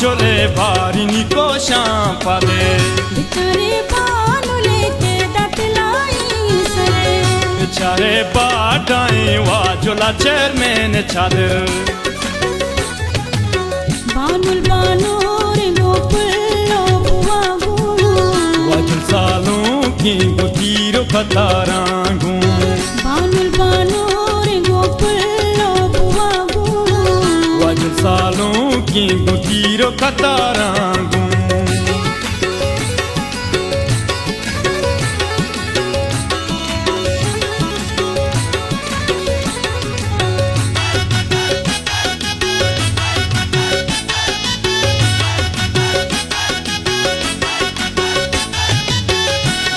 चले बारिनी को शाम पाले बिचारे बानुले के दतलाई सरे बेचारे बाटाई वाजोला चेयरमैन चादर बानुल बानोर गोपुल्लो बुआगू वाजुल सालों की गुतीरो खतारांगू बानुल बानोर गोपुल्लो बुआगू वाजुल सालों की गुतीरो खतारांगू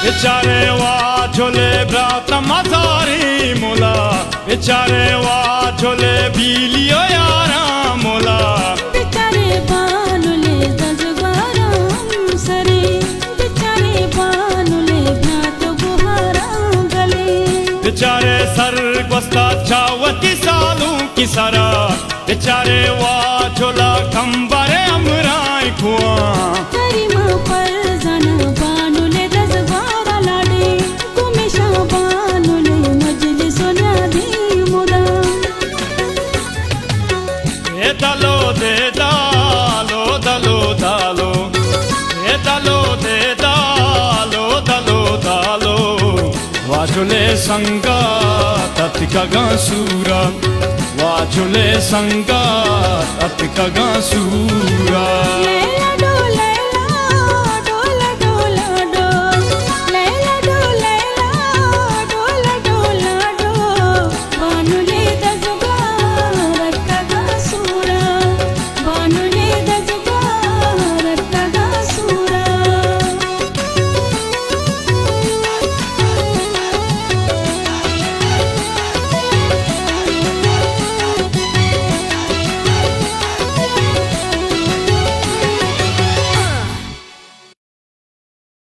बेचारे वाजोले ब्राता मजारी मोला बेचारे वाजोले बिलियो यारा मोला बेचारे बानुले दजगाराम सरे बेचारे बानुले भ्रात गुहाराम गले बेचारे सर्गवस्ता चावती सालों की सरा बेचारे वाजोला कंबरे अमराई कुआ करीमा फरजाना बानुले दजगारा लाडे कुमेशा बानुले मजलिस नादी मुदा दलो दे दालो दलो दालो दलो दे दालो दलो दालो वाजुले संगा तत्का गांसूरा वाजुले संगा तत्का गांसूरा लैला डो लैला डोला डोला डो लैला डो लैला डोला डोला डो बानुले दजगारा का गासूरा बानुले दज